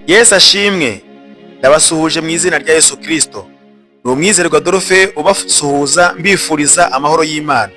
Yesu ashimwe. Ndabasuhuje mu izina rya Yesu Kristo. Ni umwizerwa Adolphe ubasuhuza mbifuriza amahoro y'Imana.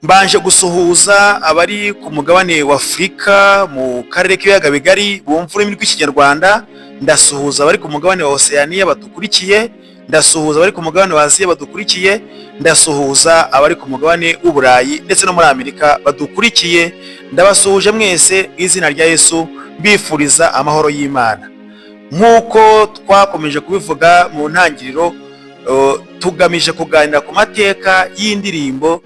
Mbanje gusuhuza abari ku mugabane wa Afurika mu karere k'ibiyaga bigari bumva ururimi rw'Ikinyarwanda. Ndasuhuza abari ku mugabane wa Oceania badukurikiye. Ndasuhuza abari ku mugabane wa Aziya badukurikiye. Ndasuhuza abari ku mugabane w'Uburayi ndetse no muri Amerika badukurikiye. Ndabasuhuje mwese mu izina rya Yesu mbifuriza amahoro y'Imana. Nk'uko twakomeje kubivuga mu ntangiriro, tugamije kuganira ku mateka y'indirimbo,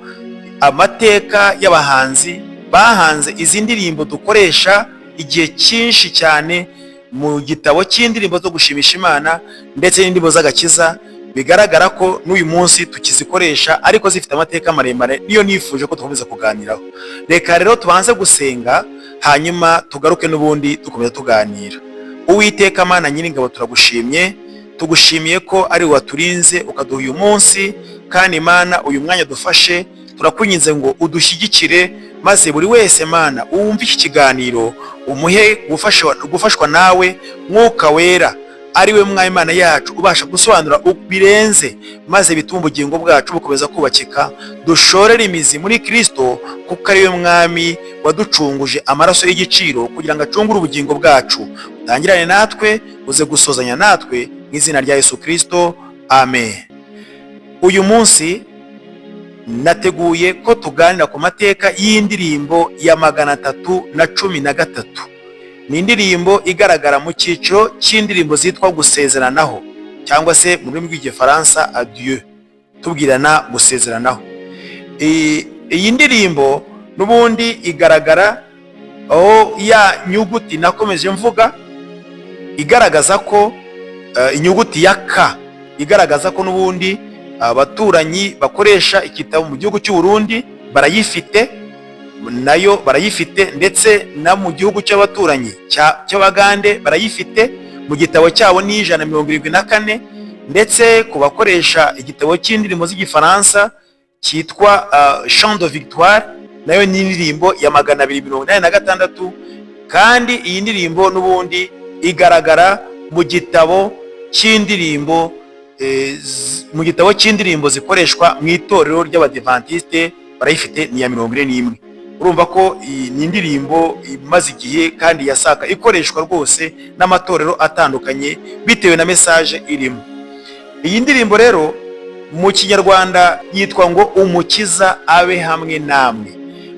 amateka y'abahanzi bahanze izi ndirimbo dukoresha igihe cyinshi cyane mu gitabo cy'indirimbo zo gushimisha Imana ndetse n'indirimbo z'agakiza. Bigaragara ko n'uyu munsi tukizikoresha ariko zifite amateka maremare, niyo nifuje ko dukomeza kuganiraho. Reka rero tubanze gusenga hanyuma tugaruke n'ubundi dukomeza tuganira. Uwiteka Mana Nyiringabo, turagushimye, tugushimiye ko ari waturinze ukaduha uyu munsi, kandi Imana uyu mwanya dufashe turakunyinze ngo udushyigikire, maze buri wese Mana uwumva iki kiganiro umuhe gufashwa nawe Mwuka Wera, ari we Mwami Imana yacu ubasha gusobanura birenze, maze bituma ubugingo bwacu bukomeza kubakika, dushorere imizi muri Kristo, kuko ari we Mwami waducunguje amaraso y'igiciro kugira ngo acungure ubugingo bwacu. Utangirane natwe, uze gusozanya natwe mu izina rya Yesu Kristo, amen. Uyu munsi nateguye ko tuganira ku mateka y'indirimbo ya 313. Ni indirimbo igaragara mu cyiciro cy'indirimbo zitwa gusezeranaho, cyangwa se mu rurimi rw'Igifaransa adieu, tubwirana gusezeranaho. Iyi ndirimbo n'ubundi igaragara aho ya nyuguti nakomeje mvuga igaragaza ko inyuguti ya K igaragaza ko n'ubundi abaturanyi bakoresha igitabo mu gihugu cy'u Burundi barayifite, nayo barayifite, ndetse na mu gihugu cy'abaturanyi cy'Abagande barayifite mu gitabo cyabo ni 174, ndetse ku bakoresha igitabo cy'indirimbo z'Igifaransa cyitwa Chant de Victoire, nayo ni indirimbo ya 286. kandi iyi ndirimbo n'ubundi igaragara mu gitabo cy'indirimbo zikoreshwa mu itorero ry'Abadiventiste, barayifite ni ya 41. Urumva ko ni indirimbo imaze igihe kandi yasaka ikoreshwa rwose n'amatorero atandukanye bitewe na message irimo. Iyi ndirimbo rero mu Kinyarwanda yitwa ngo Umukiza abe hamwe namwe.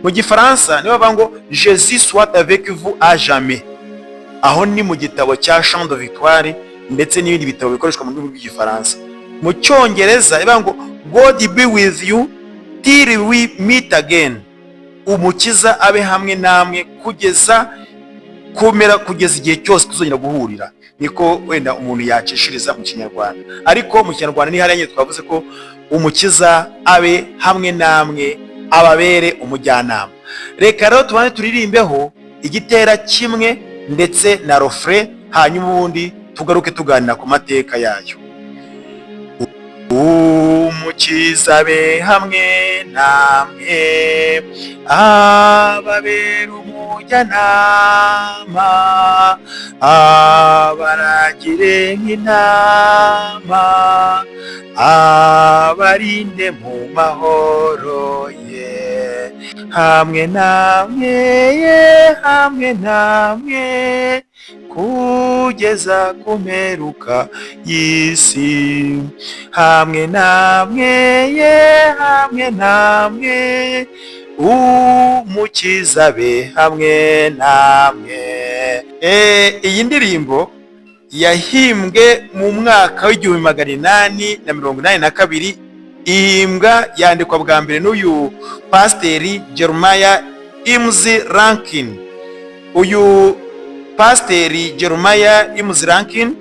Mu Gifaransa niyo bavuga ngo Jésus soit avec vous à jamais. Aho ni mu gitabo cya Chant de Victoire ndetse n'ibindi bitabo bikoreshwa mu rurimi rw'Igifaransa. Mu Cyongereza bavuga ngo God be with you till we meet again. Umukiza abe hamwe namwe kugeza igihe cyose tuzongera guhurira. Niko wenda umuntu yacishiriza mu Kinyarwanda, ariko mu Kinyarwanda ni hariya twavuze ko umukiza abe hamwe namwe, ababere umujyanama. Reka rero tubane turirimbeho igitera kimwe ndetse na refrain, hanyuma ubundi tugaruke tuganira ku mateka yayo. Umukiza abe hamwe namwe, ababere umujyanama, abaragire nk'intama, abarinde mu mahoro ye, hamwe namwe kugeza ku mperuka y'isi, hamwe namwe umukiza be hamwe namwe. Iyi ndirimbo yahimbwe mu mwaka w'1882, ihimbwa yandikwa bwa mbere n'uyu Pasiteri Jeremiah Ims Rankin. Uyu Pasiteri Jeremiah Ims Rankin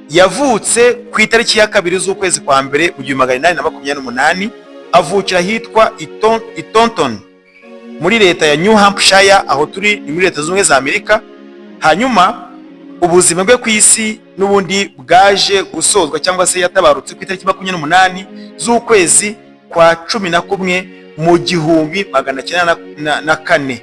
yavutse ku itariki ya 2 z'ukwezi kwa mbere mu 1828, avukira hitwa Taunton muri leta ya New Hampshire, aho turi ni muri Leta Zunze za Amerika. Hanyuma ubuzima bwe ku isi n'ubundi bwaje gusozwa cyangwa se yatabarutse ku itariki 28 z'ukwezi kwa 11 mu 1904.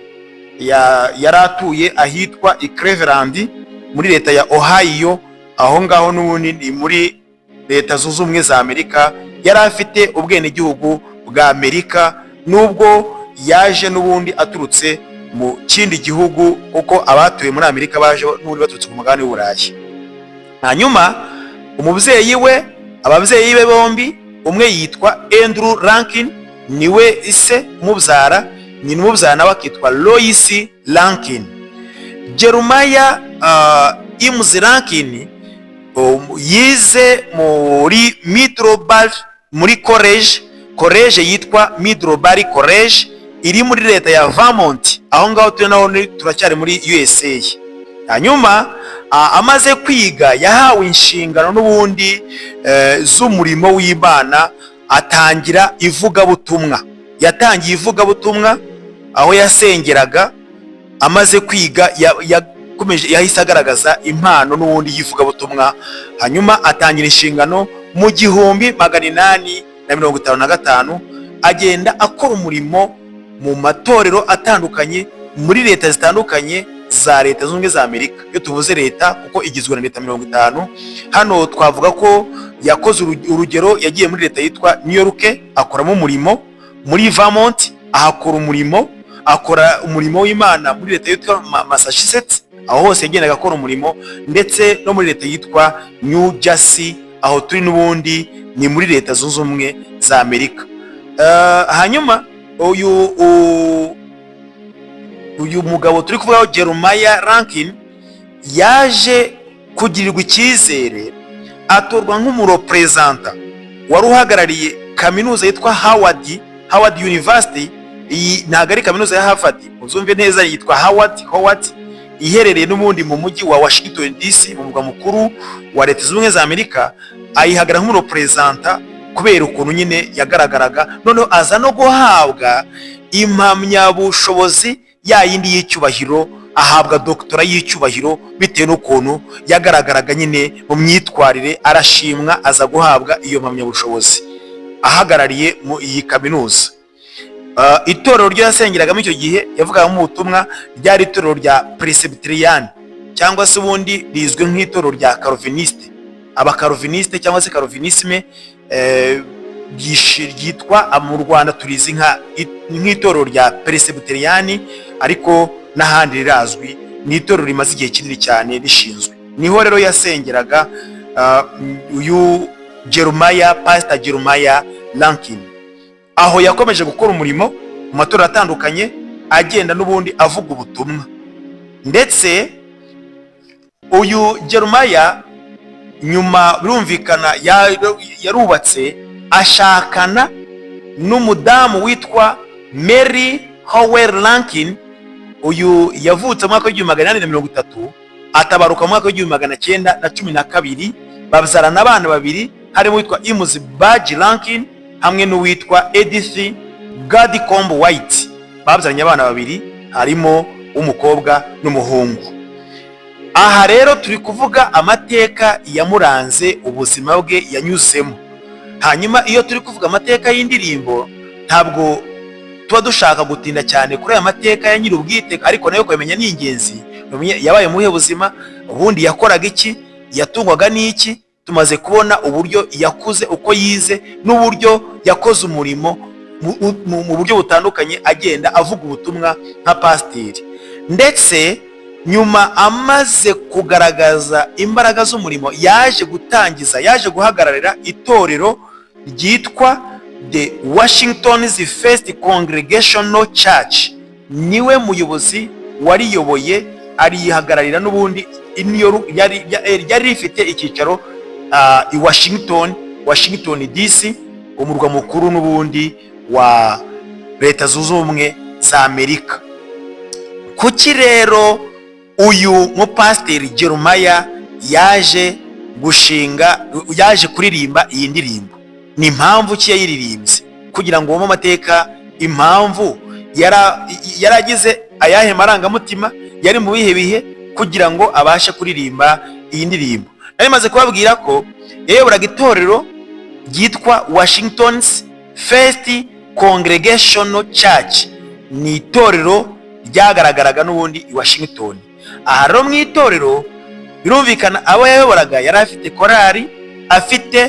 yari atuye ahitwa i Cleveland muri leta ya Ohio, aho ngaho n'ubundi ni muri leta zunze ubumwe za Amerika. Yari afite ubwenegihugu bwa Amerika nubwo yaje n'ubundi aturutse mu kindi gihugu, kuko abatuye muri Amerika baje n'ubundi baturutse ku mugabane w'Uburayi. Hanyuma ababyeyi be bombi, umwe yitwa Andrew Rankin, niwe ise umubyara, nyina umubyara nawe akitwa Lois Rankin. Jeremiah Eames Rankin yize muri Middlebury, muri college yitwa Middlebury College iri muri leta ya Vermont, aho ngaho turi naho turacyari muri USA. Hanyuma amaze kwiga yahawe inshingano n'ubundi z'umurimo w'Imana, atangira ivugabutumwa. Yatangiye ivugabutumwa aho yasengeraga. Amaze kwiga yahise agaragaza impano n'ubundi y'ivugabutumwa. Hanyuma atangira inshingano mu 1855, agenda akora umurimo mu matorero atandukanye muri leta zitandukanye za leta zunze ubumwe za Amerika. Iyo tuvuze leta kuko igizwe na leta 50, hano twavuga ko yakoze urugero, yagiye muri leta yitwa New York akoramo umurimo, muri Vermont akora umurimo w'Imana muri leta yitwa Massachusetts, aho hose yagendaga akora umurimo, ndetse no muri leta yitwa New Jersey, aho turi n'ubundi ni muri leta zunze ubumwe za Amerika. Hanyuma uyu mugabo turi kuvugaho Jeremiah Rankin yaje kugirirwa icyizere, atorwa nk'umurepresenta wari uhagarariye kaminuza yitwa Howard University. Iyi ntabwo ari kaminuza ya Harvard, uzumve neza, yitwa Howard, iherereye n'ubundi mu mujyi wa Washington DC, mu murwa mukuru wa leta zunze ubumwe za Amerika. Ayihagarara nk'umurepresenta kubera ukuntu nyine yagaragaraga, noneho aza no guhabwa impamyabushobozi yayindi y'icyubahiro, ahabwa doktora y'icyubahiro bitewe n'ukuntu yagaragaraga nyine mu myitwarire. Arashimwa, aza guhabwa iyo mpamyabushobozi ahagarariye mu iyi kaminuza. Itorero ryo yasengeragamo icyo gihe yavugamo ubutumwa ryari itorero rya Presbyterian, cyangwa se ubundi rizwe nk'itorero rya Calviniste. Abakaroviniste cyangwa se Calvinisme ryitwa mu Rwanda turizi nk'itorero rya Presbyterian, ariko n'ahandi rirazwi. Ni itorero rimaze igihe kinini cyane rishinzwe. Niho rero yasengeraga uyu Pastor Jeremiah Rankin. Aho yakomeje gukora umurimo mu matorero atandukanye, agenda n'ubundi avuga ubutumwa. Ndetse uyu Jeremiah nyuma birumvikana yarubatse, ashakana n'umudamu witwa Mary Howell Rankin. Uyu yavutse mu mwaka w'1830, atabaruka mu mwaka w'1912. Babyarana abana babiri, harimo witwa Eames Badge Rankin hamwe n'uwitwa Edith Gadcomb White. Babyaranye abana babiri, harimo umukobwa n'umuhungu. Aha rero turi kuvuga amateka yamuranze, ubuzima bwe yanyuzemo. Hanyuma iyo turi kuvuga amateka y'indirimbo, ntabwo tuba dushaka gutinda cyane kuri aya mateka ya nyir'ubwite, ariko nayo kumenya ni ingenzi. Yabaye muhe buzima, ubundi yakoraga iki, yatungwaga n'iki. Tumaze kubona uburyo yakuze, uko yize, n'uburyo yakoze umurimo mu buryo butandukanye, agenda avuga ubutumwa nka pasiteri. Ndetse nyuma amaze kugaragaza imbaraga z'umurimo, yaje guhagararira itorero ryitwa The Washington's First Congregational Church. Niwe muyobozi wariyoboye, arihagararira n'ubundi ryari rifite icyicaro i Washington DC, umurwa mukuru n'ubundi wa leta zunze ubumwe za Amerika. Kuki rero uyu mupasiteri Jeremiah yaje kuririmba iyi ndirimbo? Ni impamvu ki yayiririmbye? Kugira ngo wumve amateka, impamvu yaragize ayahe marangamutima, yari mu bihe bihe kugira ngo abashe kuririmba iyi ndirimbo. Nari maze kubabwira ko yayoboraga itorero ryitwa Washington's First Congregational Church. Ni itorero byagaragaraga n'ubundi i Washington. Aha rero mu itorero birumvikana abo yayoboraga yari afite korali, afite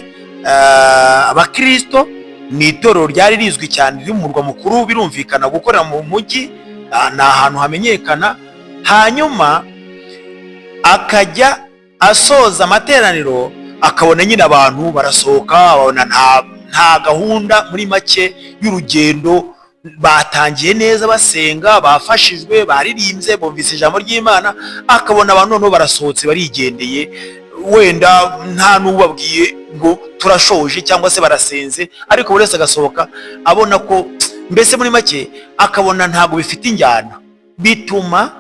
abakristo. Ni itorero ryari rizwi cyane, riri mu murwa mukuru, birumvikana gukorera mu mujyi ni ahantu hamenyekana. Hanyuma akajya asoza amateraniro akabona nyine abantu barasohoka, abona nta gahunda muri make y'urugendo, batangiye neza basenga, bafashijwe, baririmbye, bumvise ijambo ry'Imana, akabona abantu noneho barasohotse barigendeye, wenda nta n'ubabwiye ngo turashoje cyangwa se barasenze, ariko buri wese agasohoka abona ko mbese muri make akabona ntabwo bifite injyana. Bituma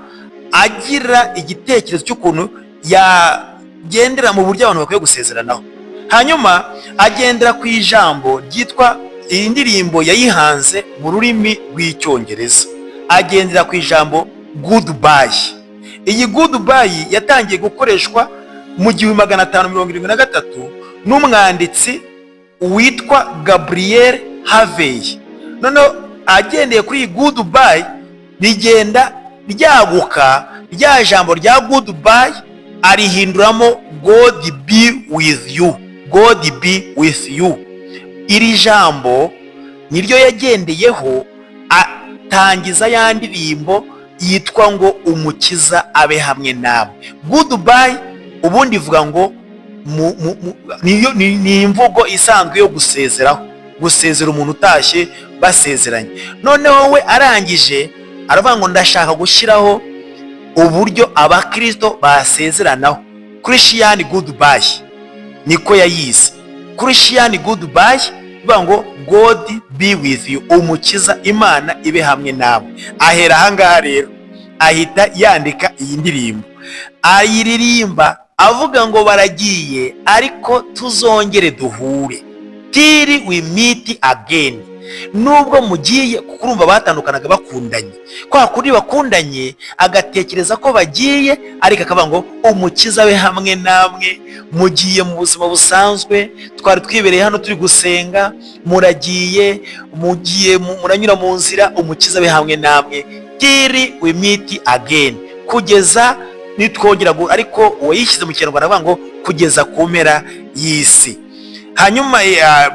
agira igitekerezo cy'ukuntu yagendera mu buryo abantu bakwiye gusezeranaho. Hanyuma agendera ku ijambo ryitwa, iyi ndirimbo yayihanze mu rurimi rw'Icyongereza, agendera ku ijambo goodbye. Iyi goodbye yatangiye gukoreshwa mu 1573 n'umwanditsi witwa Gabriel Harvey. Noneho agendeye kuri iyi goodbye rigenda ryaguka, rya jambo rya goodbye arihinduramo God be with you, God be with you. Iri jambo niryo yagendeyeho atangiza ya ndirimbo yitwa ngo umukiza abe hamwe nawe. Goodbye ubundi ivuga ngo ni imvugo isanzwe yo gusezeraho, gusezera umuntu utashye basezeranye. Noneho we arangije aravuga ngo ndashaka gushyiraho uburyo abakristo basezeranaho, Christian goodbye niko yayise, Christian goodbye, bivuga ngo God be with you, umukiza Imana ibe hamwe nawe. Ahera ahangaha rero ahita yandika iyi ndirimbo, ayiririmba avuga ngo baragiye ariko tuzongere duhure, till we meet again. Nubwo mugiye, kuko urumva batandukanaga bakundanye, kwa kuri bakundanye agatekereza ko bagiye, ariko akavuga ngo umukiza we hamwe namwe, mugiye mu buzima busanzwe, twari twibereye hano turi gusenga, muragiye, mugiye muranyura mu nzira, umukiza we hamwe namwe, till we meet again, kugeza nitwongera. Ariko uwayishyize mu Kinyarwanda avuga ngo kugeza ku mpera y'isi. Hanyuma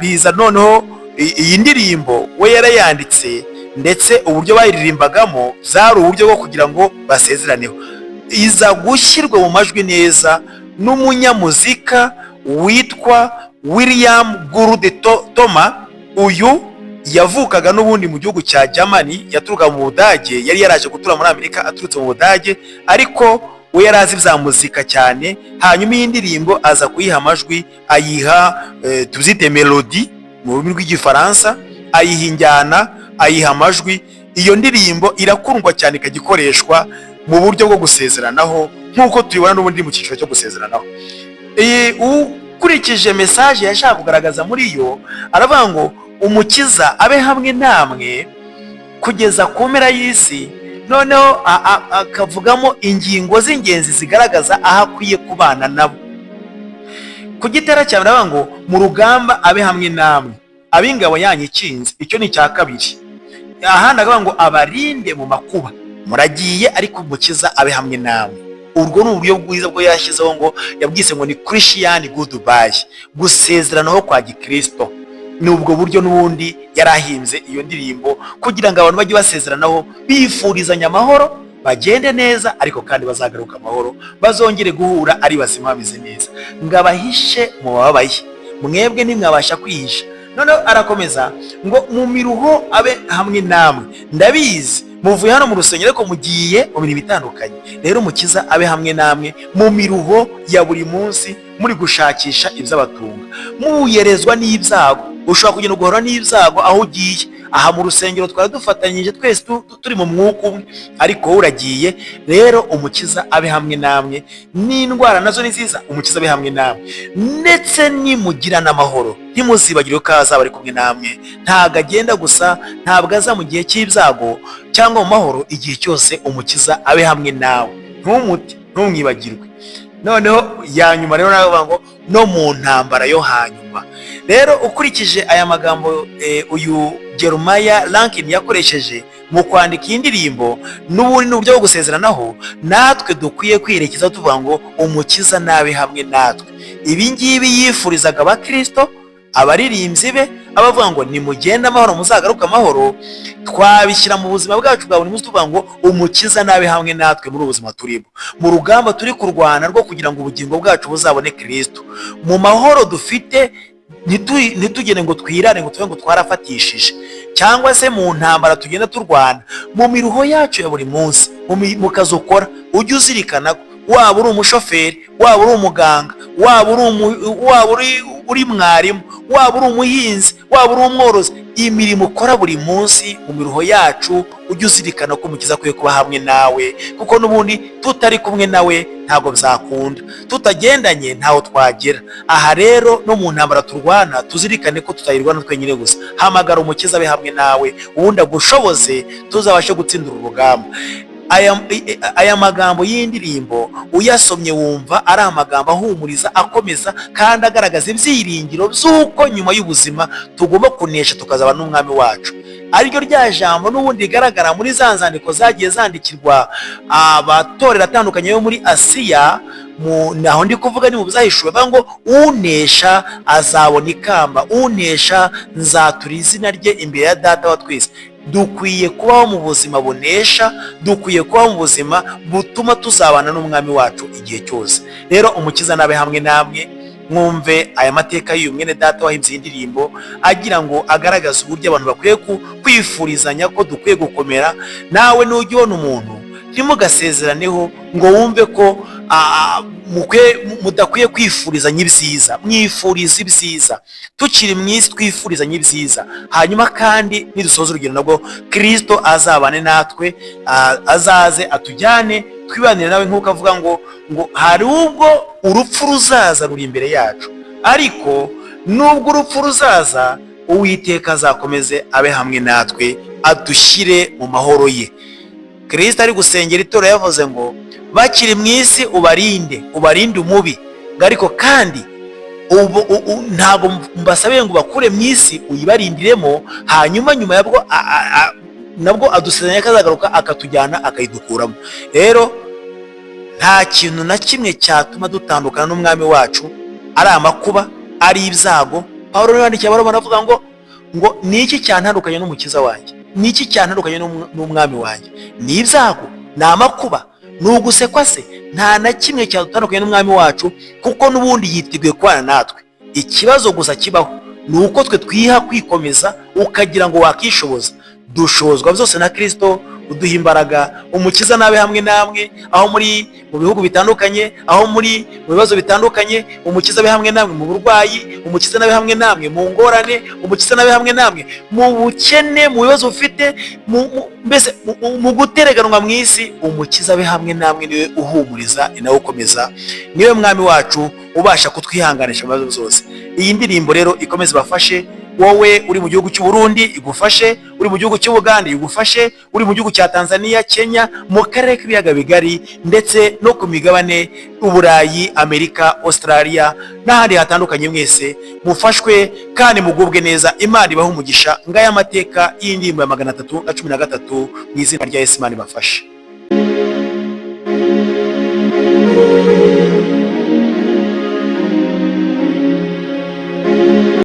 biza noneho iyi ndirimbo we yarayanditse, ndetse uburyo bayiririmbagamo byari uburyo bwo kugira ngo basezeraneho. Iza gushyirwa mu majwi neza n'umunyamuzika witwa William Gould Thomas. Uyu yavukaga n'ubundi mu gihugu cya Germany, yaturuka mu Budage, yari yaraje gutura muri Amerika aturutse mu Budage, ariko we yari azi bya muzika cyane. Hanyuma iyi ndirimbo aza kuyiha amajwi, ayiha tuzite melody mu rurimi rw'Igifaransa, ayiha injyana, ayiha amajwi. Iyo ndirimbo irakundwa cyane, ikagikoreshwa mu buryo bwo gusezeranaho, nk'uko tubibona n'ubundi mu cyiciro cyo gusezeranaho. Ukurikije message yashaka kugaragaza muri yo, aravuga ngo umukiza abe hamwe namwe kugeza ku mpera y'isi. Noneho akavugamo ingingo z'ingenzi zigaragaza aho akwiye kubana nabo. Ku gitera cyane aravuga ngo mu rugamba abe hamwe namwe, ab'ingabo yanyu ikinze, icyo ni cya kabiri. Ahandi akavuga ngo abarinde mu makuba, muragiye ariko umukiza abe hamwe namwe. Urwo ni uburyo bwiza bwo yashyizeho, ngo yabwise ngo ni Christian goodbye, gusezeranaho kwa Gikristo. Ni ubwo buryo n'ubundi yarahimbye iyo ndirimbo kugira ngo abantu bajye basezeranaho, bifurizanya amahoro, bagende neza, ariko kandi bazagaruka amahoro, bazongere guhura ari bazima bameze neza. Ngabahishe mu bababaye, mwebwe ntimwabasha kwihisha. Noneho arakomeza ngo mu miruho abe hamwe namwe, ndabizi muvuye hano mu rusengero ariko mugiye mu mirimo itandukanye. Rero umukiza abe hamwe namwe mu miruho ya buri munsi, muri gushakisha iby'abatunga, muyerezwa n'ibyago. Ushobora kugenda ugahura n'ibyago aho ugiye. Aha mu rusengero twari dufatanyije twese turi mu mwuka umwe, ariko wowe uragiye. Rero umukiza abe hamwe namwe, n'indwara nazo ni nziza, umukiza abe hamwe namwe, ndetse nimugira n'amahoro ntimuzibagire ko azaba ari kumwe namwe. Ntabwo agenda gusa, ntabwo aza mu gihe cy'ibyago cyangwa mu mahoro, igihe cyose umukiza abe hamwe nawe, ntumwibagirwe. Noneho ya nyuma rero navuga ngo no mu ntambara yo hanyuma. Rero ukurikije aya magambo uyu Jeremiah Rankin yakoresheje, mu kwandika iyi ndirimbo n'ubundi n'uburyo bwo gusezeranaho, natwe dukwiye kwirekezaho tuvuga ngo umukiza nabe hamwe natwe. Ibi ngibi yifurizaga abakristo, abaririmbyi be, abavuga ngo nimugende amahoro muzagaruke amahoro, twabishyira mu buzima bwacu bwa buri munsi tuvuga ngo umukiza nabe hamwe natwe muri ubuzima turimo, mu rugamba turi kurwana rwo kugira ngo ubugingo bwacu buzabone Kristo. Mu mahoro dufite ntitugende ngo twirane ngo tuve ngo twarafatishije, cyangwa se mu ntambara tugenda turwana, mu miruho yacu ya buri munsi, mu kazi ukora ujye uzirikana ko waba uri umushoferi, waba uri umuganga, waba uri mwarimu, waba uri umuhinzi, waba uri umworozi, imirimo ukora buri munsi mu miruho yacu ujye uzirikana ko umukiza akwiye kuba hamwe nawe, kuko n'ubundi tutari kumwe nawe ntabwo byakunda, tutagendanye ntaho twagera. Aha rero no mu ntambara turwana tuzirikane ko tutayirwana twenyine gusa, hamagara umukiza abe hamwe nawe, ubundi agushoboze tuzabashe gutsindira urugamba. Aya magambo y'indirimbo uyasomye wumva ari amagambo ahumuriza, akomeza kandi agaragaza ibyiringiro by'uko nyuma y'ubuzima tugomba kunesha tukazaba n'umwami wacu. Ariryo rya jambo n'ubundi rigaragara muri za nzandiko zagiye zandikirwa abatorero atandukanye yo muri Asiya, naho ndi kuvuga ni mu Byahishuwe bavuga ngo unesha azabona ikamba, unesha nzatura izina rye imbere ya Data wa twese. Dukwiye kubaho mu buzima bunesha, dukwiye kubaho mu buzima butuma tuzabana n'umwami wacu igihe cyose. Rero umukiza nabe hamwe namwe. Mwumve aya mateka y'uyu mwene data wahimbye indirimbo agira ngo agaragaze uburyo abantu bakwiye kwifurizanya ko dukwiye gukomera. Nawe nujya ubona umuntu ntimugasezeraneho ngo wumve ko mudakwiye kwifurizanya ibyiza, mwifuriza ibyiza. Tukiri mu isi twifurizanya ibyiza, hanyuma kandi nidusoza urugendo nabwo Kristo azabane natwe, azaze atujyane twibanire nawe, nk'uko avuga ngo hari ubwo urupfu ruzaza ruri imbere yacu, ariko nubwo urupfu ruzaza Uwiteka azakomeze abe hamwe natwe, adushyire mu mahoro ye. Kristo ari gusengera itorero yavuze ngo bakiri mu isi ubarinde umubi, ariko kandi ntabwo mbasabiye ngo bakure mu isi uyibarindiremo, hanyuma nyuma yabwo nabwo adusezeranya ko azagaruka akatujyana akayidukuramo. Rero nta kintu na kimwe cyatuma dutandukana n'umwami wacu, ari amakuba, ari ibyago. Pawulo yandikiye abaroma aravuga ngo ni iki cyantandukanye n'umukiza wanjye, ni iki cyantandukanye n'umwami wanjye? Ni ibyago, ni amakuba, ni ugusekwa se? Nta na kimwe cyadutandukanye n'umwami wacu, kuko n'ubundi yiteguye kubana natwe. Ikibazo gusa kibaho ni uko twe twiha kwikomeza ukagira ngo wakishoboza. Dushozwa byose na Kristo uduha imbaraga. Umukiza nabe hamwe namwe, aho muri mu bihugu bitandukanye, aho muri mu bibazo bitandukanye. Umukiza abe hamwe namwe mu burwayi, umukiza nabe hamwe namwe mu ngorane, umukiza nabe hamwe namwe mu bukene, mu bibazo ufite, mbese mu gutereganwa mu isi. Umukiza abe hamwe namwe, niwe uhumuriza, ni nawe ukomeza, niwe mwami wacu ubasha kutwihanganisha mu bibazo byose. Iyi ndirimbo rero ikomeze bafashe. Wowe uri mu gihugu cy'u Burundi igufashe, uri mu gihugu cy'u Buganda igufashe, uri mu gihugu cya Tanzania, Kenya, mu karere k'ibiyaga bigari, ndetse no ku migabane Uburayi, Amerika, Australia n'ahandi hatandukanye. Mwese mufashwe kandi mugubwe neza. Imana ibahe umugisha. Ngaya amateka y'indirimbo ya 313 mu izina rya Yesu. Imana ibafashe.